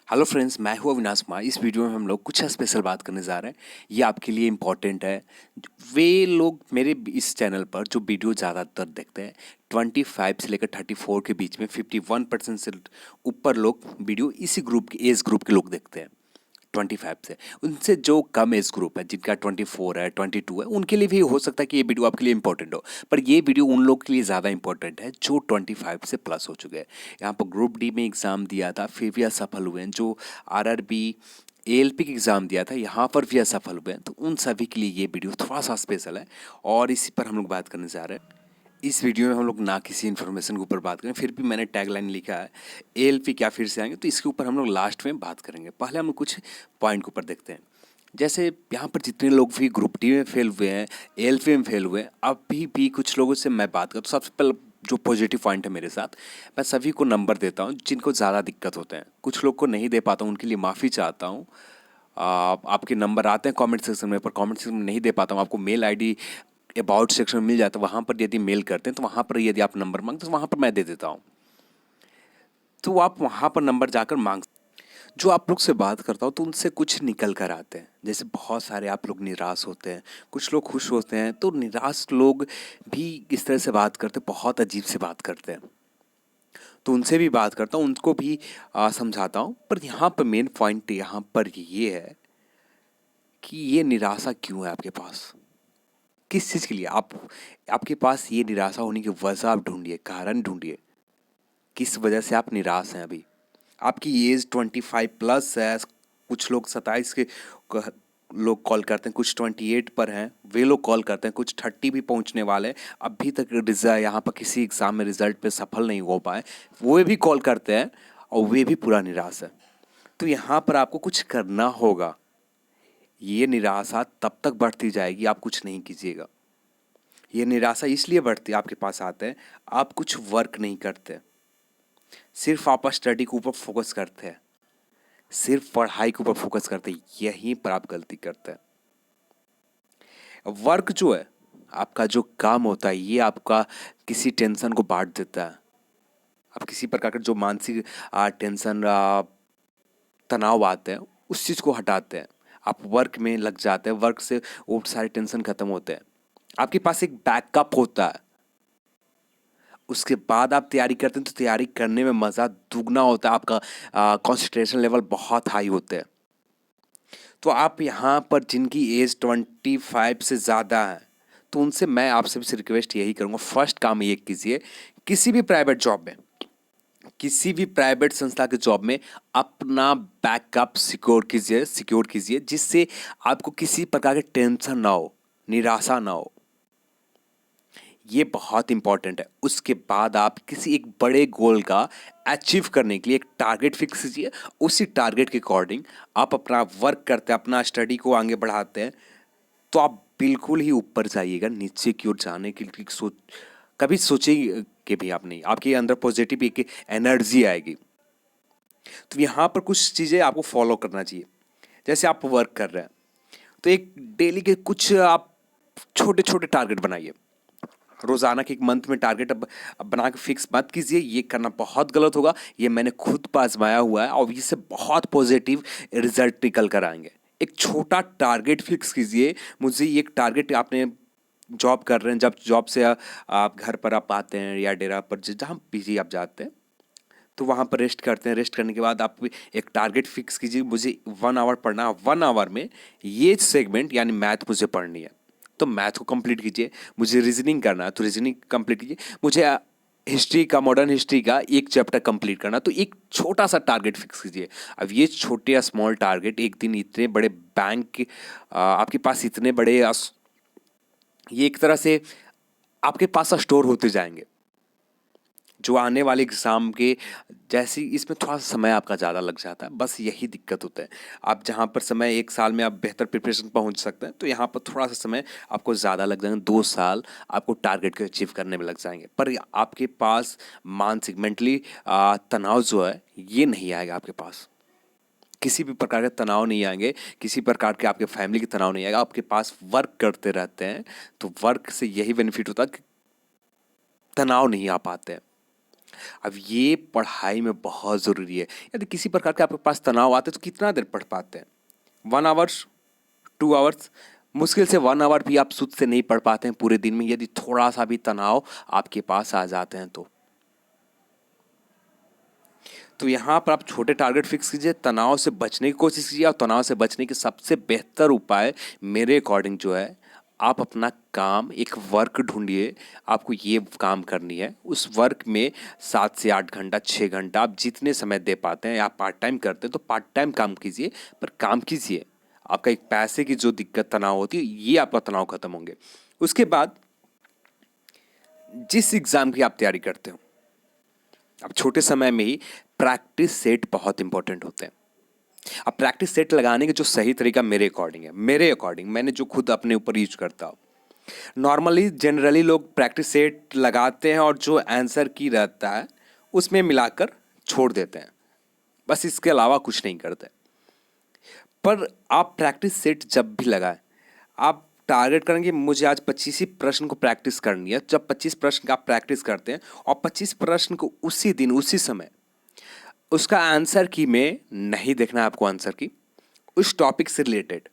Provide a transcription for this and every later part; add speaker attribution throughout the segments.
Speaker 1: Hello friends, मैं हूँ अविनाश कुमार। इस वीडियो में हम लोग कुछ स्पेशल बात करने जा रहे हैं। ये आपके लिए इम्पोर्टेंट है। वे लोग मेरे इस चैनल पर जो वीडियो ज़्यादातर देखते हैं 25 से लेकर 34 के बीच में 51% से ऊपर लोग वीडियो इसी ग्रुप के एज ग्रुप के लोग देखते हैं। 25 से उनसे जो कम एज ग्रुप है, जिनका 24 है, 22 है, उनके लिए भी हो सकता है कि ये वीडियो आपके लिए इंपॉर्टेंट हो। पर ये वीडियो उन लोग के लिए ज़्यादा इंपॉर्टेंट है जो 25 से प्लस हो चुके हैं। यहाँ पर ग्रुप डी में एग्ज़ाम दिया था, फिर भी असफल हुए हैं। जो आरआरबी एएलपी का एग्ज़ाम दिया था, यहाँ पर भी असफल हुए हैं। तो उन सभी के लिए ये वीडियो थोड़ा सा स्पेशल है और इसी पर हम लोग बात करने जा रहे हैं। इस वीडियो में हम लोग ना किसी इन्फॉर्मेशन के ऊपर बात करें, फिर भी मैंने टैगलाइन लिखा है एएलपी क्या फिर से आएंगे, तो इसके ऊपर हम लोग लास्ट में बात करेंगे। पहले हम लोग कुछ पॉइंट के ऊपर देखते हैं। जैसे यहाँ पर जितने लोग भी ग्रुप डी में फेल हुए हैं, एएलपी में फेल हुए हैं, अभी भी कुछ लोगों से मैं बात करूँ तो सबसे पहले जो पॉजिटिव पॉइंट है मेरे साथ, मैं सभी को नंबर देता हूँ जिनको ज़्यादा दिक्कत होते हैं। कुछ लोग को नहीं दे पाता हूँ, उनके लिए माफ़ी चाहता हूँ। आपके नंबर आते हैं कमेंट सेक्शन में, पर कमेंट सेक्शन में नहीं दे पाता हूँ। आपको मेल आईडी अबाउट सेक्शन में मिल जाता है, वहाँ पर यदि मेल करते हैं तो वहाँ पर यदि आप नंबर मांगते तो वहाँ पर मैं दे देता हूँ। तो आप वहाँ पर नंबर जाकर मांग। जो आप लोग से बात करता हूँ तो उनसे कुछ निकल कर आते हैं। जैसे बहुत सारे आप लोग निराश होते हैं, कुछ लोग खुश होते हैं। तो निराश लोग भी इस तरह से बात करते हैं, बहुत अजीब से बात करते हैं। तो उनसे भी बात करता हूँ, उनको भी समझाता हूँ। पर यहाँ पर मेन पॉइंट यहाँ पर ये है कि ये निराशा क्यों है आपके पास, किस चीज़ के लिए आपके पास ये निराशा होने की वजह आप ढूंढिए, कारण ढूंढिए। किस वजह से आप निराश हैं अभी। आपकी एज 25 प्लस है। कुछ लोग 27 के लोग कॉल करते हैं, कुछ 28 पर हैं, वे लोग कॉल करते हैं। कुछ 30 भी पहुंचने वाले हैं, अभी तक रिजल्ट यहाँ पर किसी एग्ज़ाम में रिजल्ट पे सफल नहीं हो पाए, वो भी कॉल करते हैं और वे भी पूरा निराश है। तो यहाँ पर आपको कुछ करना होगा। ये निराशा तब तक बढ़ती जाएगी आप कुछ नहीं कीजिएगा। ये निराशा इसलिए बढ़ती आपके पास आते हैं, आप कुछ वर्क नहीं करते, सिर्फ आप स्टडी के ऊपर फोकस करते हैं, सिर्फ पढ़ाई के ऊपर फोकस करते हैं। यहीं पर आप गलती करते हैं। वर्क जो है, आपका जो काम होता है, ये आपका किसी टेंशन को बांट देता है। आप किसी प्रकार का जो मानसिक टेंशन, तनाव आते हैं, उस चीज़ को हटाते हैं। आप वर्क में लग जाते हैं, वर्क से वो सारे टेंशन खत्म होते हैं। आपके पास एक बैकअप होता है। उसके बाद आप तैयारी करते हैं तो तैयारी करने में मज़ा दुगना होता है। आपका कंसंट्रेशन लेवल बहुत हाई होते हैं। तो आप यहाँ पर जिनकी एज 25 से ज़्यादा है, तो उनसे मैं आपसे भी रिक्वेस्ट यही करूँगा, फर्स्ट काम ये कीजिए, किसी भी प्राइवेट जॉब में, किसी भी प्राइवेट संस्था के जॉब में अपना बैकअप सिक्योर कीजिए, जिससे आपको किसी प्रकार के टेंशन ना हो, निराशा ना हो। ये बहुत इंपॉर्टेंट है। उसके बाद आप किसी एक बड़े गोल का अचीव करने के लिए एक टारगेट फिक्स कीजिए। उसी टारगेट के अकॉर्डिंग आप अपना वर्क करते हैं, अपना स्टडी को आगे बढ़ाते हैं, तो आप बिल्कुल ही ऊपर जाइएगा। नीचे की ओर जाने के लिए कभी सोचेंगे भी आप नहीं। आपके अंदर पॉजिटिव एक एनर्जी आएगी। तो यहाँ पर कुछ चीज़ें आपको फॉलो करना चाहिए। जैसे आप वर्क कर रहे हैं तो एक डेली के कुछ आप छोटे छोटे टारगेट बनाइए। रोजाना के एक मंथ में टारगेट अब बना के फिक्स मत कीजिए, ये करना बहुत गलत होगा। ये मैंने खुद पर आजमाया हुआ है और इससे बहुत पॉजिटिव रिजल्ट निकल कर आएंगे। एक छोटा टारगेट फिक्स कीजिए। मुझे एक टारगेट, आपने जॉब कर रहे हैं, जब जॉब से आप घर पर आप आते हैं या डेरा पर जहाँ भी आप जाते हैं, तो वहाँ पर रेस्ट करते हैं। रेस्ट करने के बाद आप एक टारगेट फिक्स कीजिए, मुझे 1 आवर पढ़ना है, 1 आवर में ये सेगमेंट यानी मैथ मुझे पढ़नी है, तो मैथ को कंप्लीट कीजिए। मुझे रीजनिंग करना है तो रीजनिंग कंप्लीट कीजिए। मुझे हिस्ट्री का, मॉडर्न हिस्ट्री का एक चैप्टर कंप्लीट करना, तो एक छोटा सा टारगेट फिक्स कीजिए। अब ये छोटे या स्मॉल टारगेट एक दिन इतने बड़े बैंक, आपके पास इतने बड़े ये एक तरह से आपके पास स्टोर होते जाएंगे, जो आने वाले एग्ज़ाम के जैसे इसमें थोड़ा सा समय आपका ज़्यादा लग जाता है। बस यही दिक्कत होता है। आप जहाँ पर समय 1 साल में आप बेहतर प्रिपरेशन पहुँच सकते हैं, तो यहाँ पर थोड़ा सा समय आपको ज़्यादा लग जाएंगे। 2 साल आपको टारगेट को अचीव करने में लग जाएंगे, पर आपके पास मानसिक मेंटली तनाव जो है ये नहीं आएगा आपके पास। किसी भी प्रकार के तनाव नहीं आएंगे, किसी प्रकार के आपके फैमिली के तनाव नहीं आएगा। आपके पास वर्क करते रहते हैं, तो वर्क से यही बेनिफिट होता है कि तनाव नहीं आ पाते हैं। अब ये पढ़ाई में बहुत ज़रूरी है। यदि किसी प्रकार के आपके पास तनाव आते हैं तो कितना देर पढ़ पाते हैं? 1 आवर्स, 2 आवर्स, मुश्किल से 1 आवर भी आप सुध से नहीं पढ़ पाते हैं पूरे दिन में, यदि थोड़ा-सा भी तनाव आपके पास आ जाते हैं तो। तो यहाँ पर आप छोटे टारगेट फिक्स कीजिए, तनाव से बचने की कोशिश कीजिए, और तनाव से बचने के सबसे बेहतर उपाय मेरे अकॉर्डिंग जो है, आप अपना काम, एक वर्क ढूंढिए, आपको ये काम करनी है। उस वर्क में 7 से 8 घंटा, 6 घंटा आप जितने समय दे पाते हैं, आप पार्ट टाइम करते हैं तो पार्ट टाइम काम कीजिए, पर काम कीजिए। आपका एक पैसे की जो दिक्कत तनाव होती है, ये आपका तनाव खत्म होंगे। उसके बाद जिस एग्ज़ाम की आप तैयारी करते हो, अब छोटे समय में ही प्रैक्टिस सेट बहुत इंपॉर्टेंट होते हैं। अब प्रैक्टिस सेट लगाने के जो सही तरीका मेरे अकॉर्डिंग मैंने जो खुद अपने ऊपर यूज करता हूँ, नॉर्मली जनरली लोग प्रैक्टिस सेट लगाते हैं और जो आंसर की रहता है उसमें मिलाकर छोड़ देते हैं, बस इसके अलावा कुछ नहीं करते। पर आप प्रैक्टिस सेट जब भी लगाएं, आप टारगेट करेंगे मुझे आज 25 ही प्रश्न को प्रैक्टिस करनी है। जब 25 प्रश्न का आप प्रैक्टिस करते हैं और 25 प्रश्न को उसी दिन उसी समय उसका आंसर की में नहीं देखना है आपको, आंसर की उस टॉपिक से रिलेटेड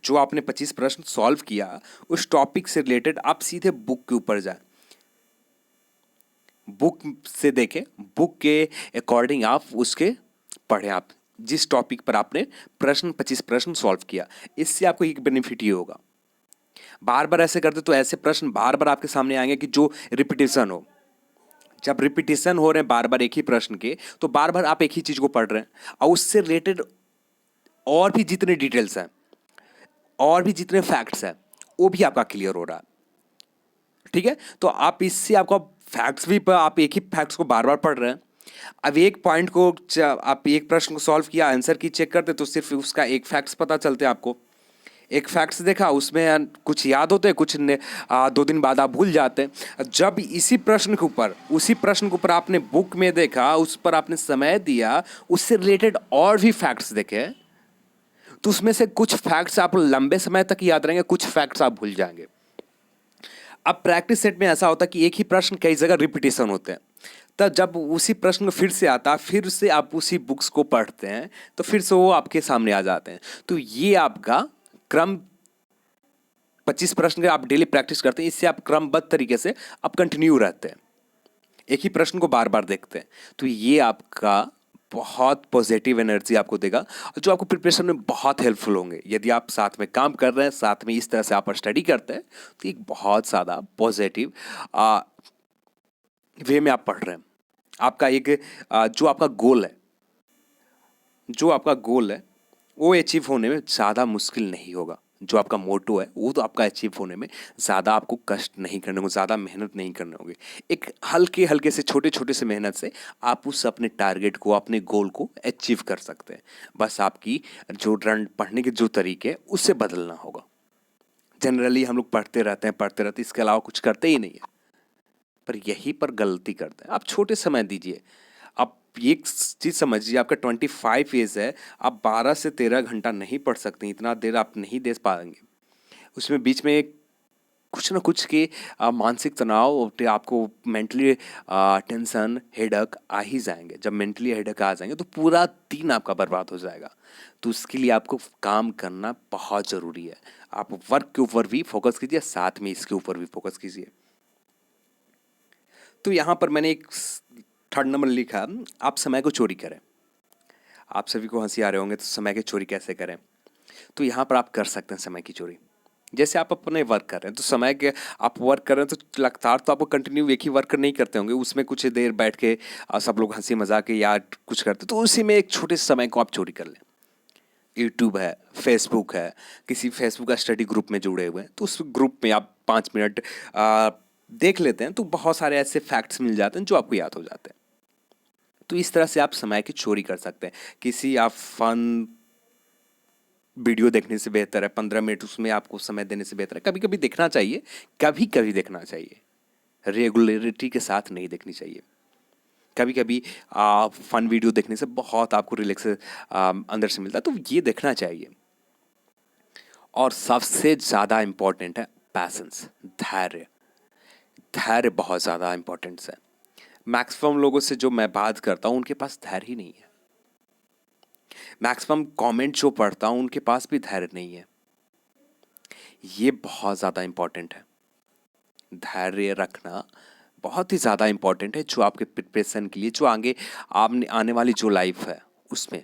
Speaker 1: जो आपने 25 प्रश्न सॉल्व किया, उस टॉपिक से रिलेटेड आप सीधे बुक के ऊपर जाएं, बुक से देखें, बुक के अकॉर्डिंग आप उसके पढ़ें, आप जिस टॉपिक पर आपने 25 प्रश्न सॉल्व किया। इससे आपको एक बेनिफिट ये होगा, बार बार ऐसे करते तो ऐसे प्रश्न बार बार आपके सामने आएंगे कि जो रिपीटेशन हो। जब रिपीटेशन हो रहे हैं बार बार एक ही प्रश्न के, तो बार बार आप एक ही चीज को पढ़ रहे हैं और उससे रिलेटेड और भी जितने डिटेल्स हैं और भी जितने फैक्ट्स हैं वो भी आपका क्लियर हो रहा है। ठीक है, तो आप इससे आपका फैक्ट्स भी आप एक ही फैक्ट्स को बार बार पढ़ रहे हैं। अब एक पॉइंट को आप एक प्रश्न को सॉल्व किया, आंसर की चेक करते तो सिर्फ उसका एक फैक्ट्स पता चलते हैं आपको। एक फैक्ट्स देखा, उसमें कुछ याद होते हैं, कुछ 2 दिन बाद आप भूल जाते हैं। जब इसी प्रश्न के ऊपर उसी प्रश्न के ऊपर आपने बुक में देखा, उस पर आपने समय दिया, उससे रिलेटेड और भी फैक्ट्स देखे, तो उसमें से कुछ फैक्ट्स आप लंबे समय तक याद रहेंगे, कुछ फैक्ट्स आप भूल जाएंगे। अब प्रैक्टिस सेट में ऐसा होता है कि एक ही प्रश्न कई जगह रिपीटेशन होते हैं, तब जब उसी प्रश्न फिर से आता, फिर से आप उसी बुक्स को पढ़ते हैं तो फिर से वो आपके सामने आ जाते हैं। तो ये आपका क्रम 25 प्रश्न का आप डेली प्रैक्टिस करते हैं, इससे आप क्रमबद्ध तरीके से आप कंटिन्यू रहते हैं, एक ही प्रश्न को बार बार देखते हैं। तो ये आपका बहुत पॉजिटिव एनर्जी आपको देगा, जो आपको प्रिपरेशन में बहुत हेल्पफुल होंगे। यदि आप साथ में काम कर रहे हैं, साथ में इस तरह से आप स्टडी करते हैं, तो एक बहुत ज़्यादा पॉजिटिव वे में आप पढ़ रहे हैं। आपका एक जो आपका गोल है वो अचीव होने में ज़्यादा मुश्किल नहीं होगा। जो आपका मोटो है वो तो आपका अचीव होने में ज़्यादा आपको कष्ट नहीं करने होंगे, ज़्यादा मेहनत नहीं करने होंगे। एक हल्के हल्के से छोटे छोटे से मेहनत से आप उस अपने टारगेट को, अपने गोल को अचीव कर सकते हैं। बस आपकी जो रन पढ़ने के जो तरीके हैं उससे बदलना होगा। जनरली हम लोग पढ़ते रहते हैं, इसके अलावा कुछ करते ही नहीं है, पर यही पर गलती करते हैं। आप छोटे समय दीजिए। आप एक चीज़ समझिए, आपका 25 एज है, आप 12 से 13 घंटा नहीं पढ़ सकते, इतना देर आप नहीं दे पाएंगे। उसमें बीच में कुछ ना कुछ के मानसिक तनाव, आपको मेंटली टेंशन, हेडक आ ही जाएंगे। जब मेंटली हेडक आ जाएंगे तो पूरा दिन आपका बर्बाद हो जाएगा। तो उसके लिए आपको काम करना बहुत ज़रूरी है। आप वर्क के ऊपर भी फोकस कीजिए, साथ में इसके ऊपर भी फोकस कीजिए। तो यहाँ पर मैंने एक 3rd नंबर लिखा, आप समय को चोरी करें। आप सभी को हंसी आ रहे होंगे तो समय की चोरी कैसे करें? तो यहाँ पर आप कर सकते हैं समय की चोरी। जैसे आप अपने वर्क कर रहे हैं तो समय के आप वर्क कर रहे हैं तो लगातार तो आपको कंटिन्यू एक ही वर्क नहीं करते होंगे, उसमें कुछ देर बैठ के सब लोग हंसी मजाक या कुछ करते, तो उसी में एक छोटे से समय को आप चोरी कर लें। यूट्यूब है, फेसबुक है, किसी फेसबुक का स्टडी ग्रुप में जुड़े हुए हैं तो उस ग्रुप में आप 5 मिनट देख लेते हैं, तो बहुत सारे ऐसे फैक्ट्स मिल जाते हैं जो आपको याद हो जाते हैं। तो इस तरह से आप समय की चोरी कर सकते हैं। किसी आप फन वीडियो देखने से बेहतर है 15 मिनट उसमें आपको समय देने से बेहतर है कभी कभी देखना चाहिए, कभी कभी देखना चाहिए, रेगुलरिटी के साथ नहीं देखनी चाहिए। कभी कभी फन वीडियो देखने से बहुत आपको रिलैक्स अंदर से मिलता है, तो ये देखना चाहिए। और सबसे ज़्यादा इम्पोर्टेंट है पैसेंस, धैर्य। धैर्य बहुत ज़्यादा इम्पोर्टेंट है। मैक्सिमम लोगों से जो मैं बात करता हूँ उनके पास धैर्य ही नहीं है। मैक्सिमम कमेंट जो पढ़ता हूँ उनके पास भी धैर्य नहीं है। ये बहुत ज़्यादा इम्पोर्टेंट है। धैर्य रखना बहुत ही ज़्यादा इम्पोर्टेंट है, जो आपके प्रिपरेशन के लिए, जो आगे आपने आने वाली जो लाइफ है उसमें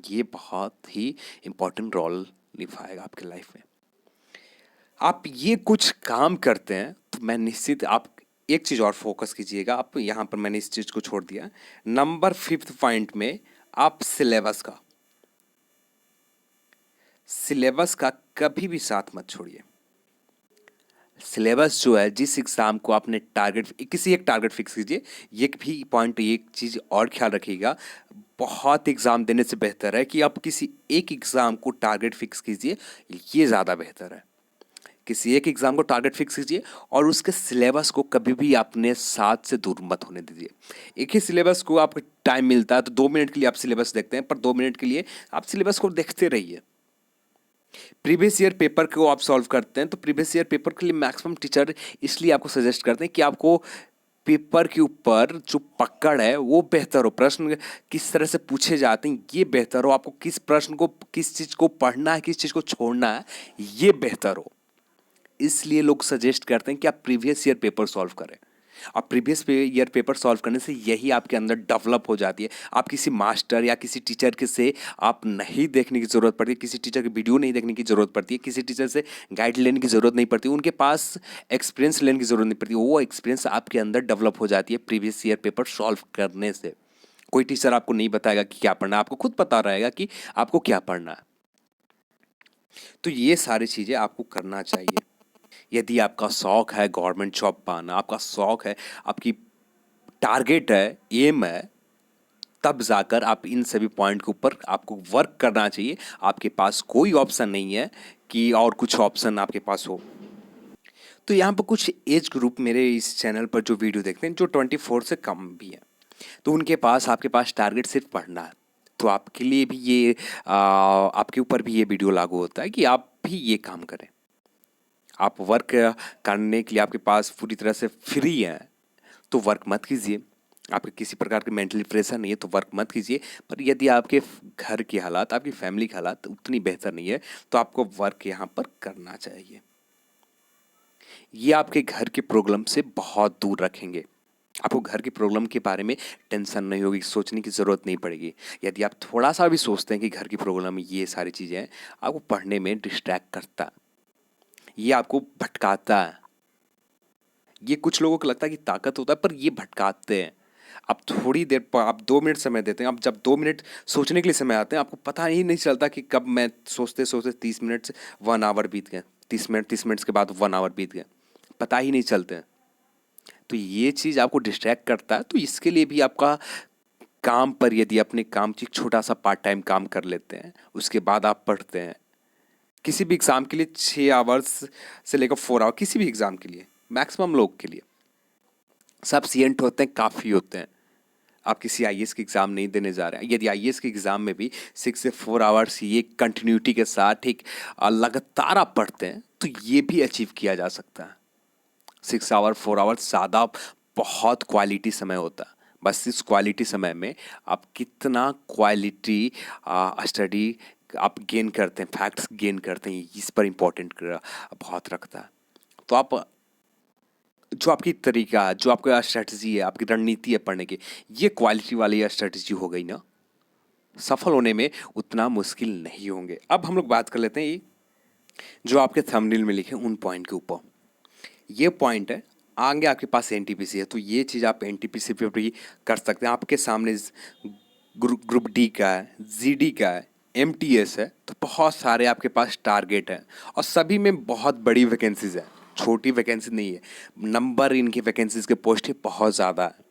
Speaker 1: ये बहुत ही इम्पोर्टेंट रोल निभाएगा आपके लाइफ में। आप ये कुछ काम करते हैं तो मैं निश्चित, आप एक चीज़ और फोकस कीजिएगा। आप यहाँ पर मैंने इस चीज़ को छोड़ दिया। नंबर 5th पॉइंट में आप सिलेबस का कभी भी साथ मत छोड़िए। सिलेबस जो है, जिस एग्ज़ाम को आपने किसी एक टारगेट फिक्स कीजिए। एक भी पॉइंट, एक चीज़ और ख्याल रखिएगा, बहुत एग्ज़ाम देने से बेहतर है कि आप किसी एक एग्ज़ाम को टारगेट फिक्स कीजिए। ये ज़्यादा बेहतर है। किसी एक एग्ज़ाम को टारगेट फिक्स कीजिए और उसके सिलेबस को कभी भी अपने साथ से दूर मत होने दीजिए। एक ही सिलेबस को आपको टाइम मिलता है तो 2 मिनट के लिए आप सिलेबस देखते हैं, पर 2 मिनट के लिए आप सिलेबस को देखते रहिए। प्रीवियस ईयर पेपर को आप सॉल्व करते हैं तो प्रीवियस ईयर पेपर के लिए मैक्सिमम टीचर इसलिए आपको सजेस्ट करते हैं कि आपको पेपर के ऊपर जो पकड़ है वो बेहतर हो, प्रश्न किस तरह से पूछे जाते हैं ये बेहतर हो, आपको किस प्रश्न को, किस चीज़ को पढ़ना है, किस चीज़ को छोड़ना है, ये बेहतर हो। इसलिए लोग सजेस्ट करते हैं कि आप प्रीवियस ईयर पेपर सॉल्व करें। और प्रीवियस ईयर पेपर सॉल्व करने से यही आपके अंदर डेवलप हो जाती है। आप किसी मास्टर या किसी टीचर के से आप नहीं देखने की ज़रूरत पड़ती, किसी टीचर की वीडियो नहीं देखने की ज़रूरत पड़ती है, किसी टीचर से गाइड लेने की ज़रूरत नहीं पड़ती, उनके पास एक्सपीरियंस लेने की ज़रूरत नहीं पड़ती। वो एक्सपीरियंस आपके अंदर डेवलप हो जाती है प्रीवियस ईयर पेपर सॉल्व करने से। कोई टीचर आपको नहीं बताएगा कि क्या पढ़ना है, आपको खुद पता रहेगा कि आपको क्या पढ़ना है। तो ये सारी चीज़ें आपको करना चाहिए। यदि आपका शौक है गवर्नमेंट जॉब पाना, आपका शौक है, आपकी टारगेट है, एम है, तब जाकर आप इन सभी पॉइंट के ऊपर आपको वर्क करना चाहिए। आपके पास कोई ऑप्शन नहीं है कि और कुछ ऑप्शन आपके पास हो। तो यहाँ पर कुछ एज ग्रुप मेरे इस चैनल पर जो वीडियो देखते हैं जो 24 से कम भी हैं, तो उनके पास, आपके पास टारगेट सिर्फ पढ़ना है। तो आपके लिए भी ये आपके ऊपर भी ये वीडियो लागू होता है कि आप भी ये काम करें। आप वर्क करने के लिए आपके पास पूरी तरह से फ्री है तो वर्क मत कीजिए। आपके किसी प्रकार के मेंटली प्रेशर नहीं है तो वर्क मत कीजिए। पर यदि आपके घर की हालात, आपकी फैमिली की हालात उतनी बेहतर नहीं है तो आपको वर्क यहाँ पर करना चाहिए। ये आपके घर के प्रॉब्लम से बहुत दूर रखेंगे। आपको घर की प्रॉब्लम के बारे में टेंशन नहीं होगी, सोचने की ज़रूरत नहीं पड़ेगी। यदि आप थोड़ा सा भी सोचते हैं कि घर की प्रॉब्लम, ये सारी चीज़ें हैं, आपको पढ़ने में डिस्ट्रैक्ट करता है, ये आपको भटकाता है। ये कुछ लोगों को लगता है कि ताकत होता है, पर ये भटकाते हैं। आप थोड़ी देर पर, आप 2 मिनट समय देते हैं, आप जब 2 मिनट सोचने के लिए समय आते हैं, आपको पता ही नहीं चलता कि कब मैं सोचते सोचते 30 मिनट से 1 आवर बीत गए, 30 मिनट के बाद 1 आवर बीत गए, पता ही नहीं चलते हैं। तो ये चीज़ आपको डिस्ट्रैक्ट करता है। तो इसके लिए भी आपका काम पर, यदि अपने काम की छोटा सा पार्ट टाइम काम कर लेते हैं, उसके बाद आप पढ़ते हैं किसी भी एग्ज़ाम के लिए 6 आवर्स से लेकर 4 आवर, किसी भी एग्ज़ाम के लिए, मैक्सिमम लोग के लिए सफिशिएंट होते हैं, काफ़ी होते हैं। आप किसी आईएएस की एग्ज़ाम नहीं देने जा रहे हैं, यदि आईएएस की एग्ज़ाम में भी 6 से 4 आवर्स ये कंटिन्यूटी के साथ एक लगातार आप पढ़ते हैं तो ये भी अचीव किया जा सकता है। 6 आवर 4 आवर ज़्यादा बहुत क्वालिटी समय होता है। बस इस क्वालिटी समय में आप कितना क्वालिटी स्टडी आप गेन करते हैं, फैक्ट्स गेन करते हैं, इस पर इम्पोर्टेंट बहुत रखता है। तो आप जो आपकी तरीका, जो आपका स्ट्रेटजी है, आपकी रणनीति है पढ़ने की, ये क्वालिटी वाली स्ट्रेटजी हो गई ना, सफल होने में उतना मुश्किल नहीं होंगे। अब हम लोग बात कर लेते हैं ये जो आपके थंबनेल में लिखे उन पॉइंट के ऊपर। ये पॉइंट है, आगे आपके पास एनटीपीसी है तो ये चीज़ आप एनटीपीसी पे भी कर सकते हैं। आपके सामने ग्रुप डी का है, जीडी का है, एमटीएस है, तो बहुत सारे आपके पास टारगेट हैं और सभी में बहुत बड़ी वैकेंसीज है, छोटी वैकेंसी नहीं है। नंबर इनकी वैकेंसीज के पोस्ट बहुत ज़्यादा है।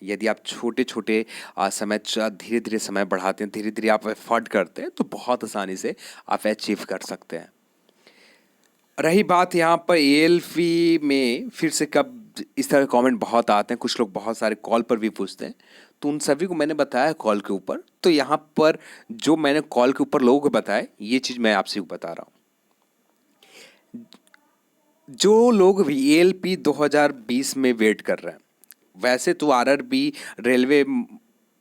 Speaker 1: यदि आप छोटे छोटे समय, धीरे धीरे समय बढ़ाते हैं, धीरे धीरे आप एफर्ट करते हैं तो बहुत आसानी से आप अचीव कर सकते हैं। रही बात यहाँ पर एएलपी में, फिर से कब इस तरह के कमेंट बहुत आते हैं, कुछ लोग बहुत सारे कॉल पर भी पूछते हैं, तो उन सभी को मैंने बताया कॉल के ऊपर। तो यहाँ पर जो मैंने कॉल के ऊपर लोगों को बताया, ये चीज़ मैं आपसे बता रहा हूँ। जो लोग भी एएलपी 2020 में वेट कर रहे हैं, वैसे तो आरआरबी रेलवे,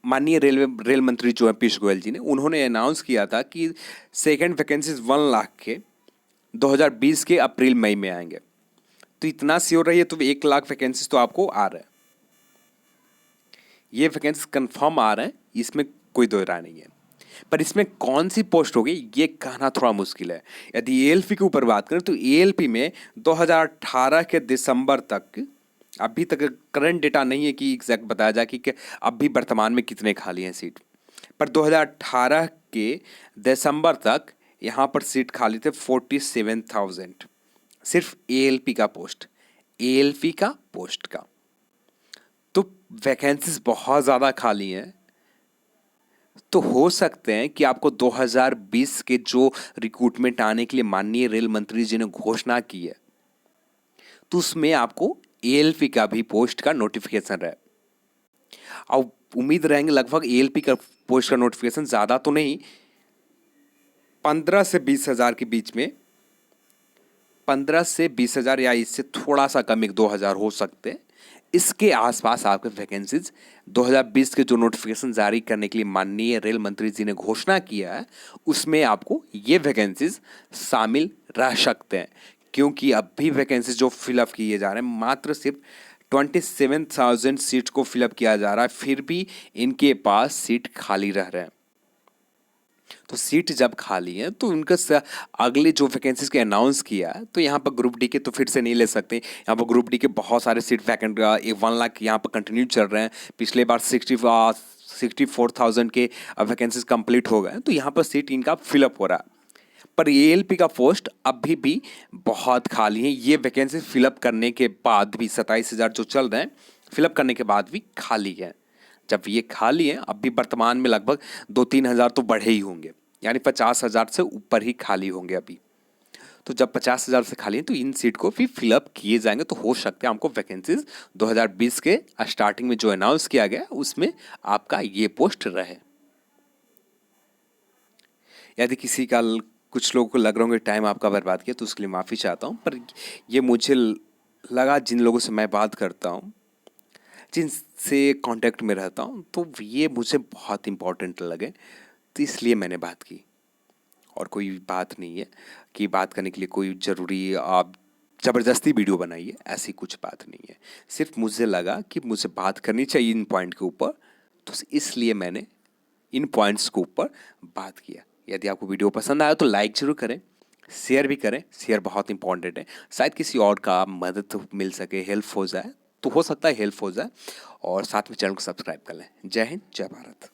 Speaker 1: माननीय रेल मंत्री जो है पीयूष गोयल जी ने, उन्होंने अनाउंस किया था कि सेकंड वैकेंसीज 1 लाख के 2020 के अप्रैल मई में आएंगे। तो इतना श्योर रहिए, तो 1 लाख वैकेंसीज तो आपको आ रहा है, ये वैकेंसीज कंफर्म आ रहे हैं, इसमें कोई दो राय नहीं है। पर इसमें कौन सी पोस्ट होगी ये कहना थोड़ा मुश्किल है। यदि एएलपी के ऊपर बात करें तो एएलपी में 2018 के दिसंबर तक, अभी तक करंट डेटा नहीं है कि एग्जैक्ट बताया जाए कि अभी वर्तमान में कितने खाली हैं सीट, पर 2018 के दिसंबर तक यहाँ पर सीट खाली थे 47,000, सिर्फ एएलपी का पोस्ट, एएलपी का पोस्ट का। तो वैकेंसीज बहुत ज़्यादा खाली हैं। तो हो सकते हैं कि आपको 2020 के जो रिक्रूटमेंट आने के लिए माननीय रेल मंत्री जी ने घोषणा की है, तो उसमें आपको एएलपी का भी पोस्ट का नोटिफिकेशन रहे। अब उम्मीद रहेंगे लगभग एएलपी का पोस्ट का नोटिफिकेशन ज़्यादा तो नहीं, 15 से 20 हज़ार के बीच में, 15 से 20 हज़ार या इससे थोड़ा सा कम 1-2 हज़ार हो सकते हैं। इसके आसपास आपके वैकेंसीज 2020 के जो नोटिफिकेशन जारी करने के लिए माननीय रेल मंत्री जी ने घोषणा किया है, उसमें आपको ये वैकेंसीज शामिल रह सकते हैं। क्योंकि अब भी वैकेंसीज जो फिलअप किए जा रहे हैं, मात्र सिर्फ 27,000 सीट को फिलअप किया जा रहा है, फिर भी इनके पास सीट खाली रह रहे हैं। तो सीट जब खाली है तो उनका अगले जो वैकेंसीज के अनाउंस किया है, तो यहाँ पर ग्रुप डी के तो फिर से नहीं ले सकते। यहाँ पर ग्रुप डी के बहुत सारे सीट वैकेंट 1 लाख यहाँ पर कंटिन्यू चल रहे हैं। पिछले बार 64,000 के वैकेंसीज कंप्लीट हो गए, तो यहाँ पर सीट इनका फिलअप हो रहा है। पर एएलपी का पोस्ट अभी भी बहुत खाली है। ये वैकेंसी फिलअप करने के बाद भी 27,000 जो चल रहे हैं, फिलअप करने के बाद भी खाली है। जब ये खाली है, अभी वर्तमान में लगभग 2-3 हज़ार तो बढ़े ही होंगे, यानी 50,000 से ऊपर ही खाली होंगे अभी। तो जब 50,000 से खाली है तो इन सीट को भी फिलअप किए जाएंगे, तो हो सकता है हमको वैकेंसीज 2020 के स्टार्टिंग में जो अनाउंस किया गया उसमें आपका ये पोस्ट रहे। यदि किसी का, कुछ लोगों को लग रहा होंगे टाइम आपका बर्बाद किया, तो उसके लिए माफ़ी चाहता हूँ। पर ये मुझे लगा, जिन लोगों से मैं बात करता हूँ, जिनसे कांटेक्ट में रहता हूँ, तो ये मुझे बहुत इम्पोर्टेंट लगे, तो इसलिए मैंने बात की। और कोई बात नहीं है कि बात करने के लिए कोई ज़रूरी आप ज़बरदस्ती वीडियो बनाइए, ऐसी कुछ बात नहीं है। सिर्फ मुझे लगा कि मुझे बात करनी चाहिए इन पॉइंट के ऊपर, तो इसलिए मैंने इन पॉइंट्स के ऊपर बात किया। यदि आपको वीडियो पसंद आया तो लाइक ज़रूर करें, शेयर भी करें। शेयर बहुत इंपॉर्टेंट है, शायद किसी और का मदद मिल सके, हेल्प हो जाए, तो हो सकता है हेल्प हो जाए। और साथ में चैनल को सब्सक्राइब कर लें। जय हिंद, जय भारत।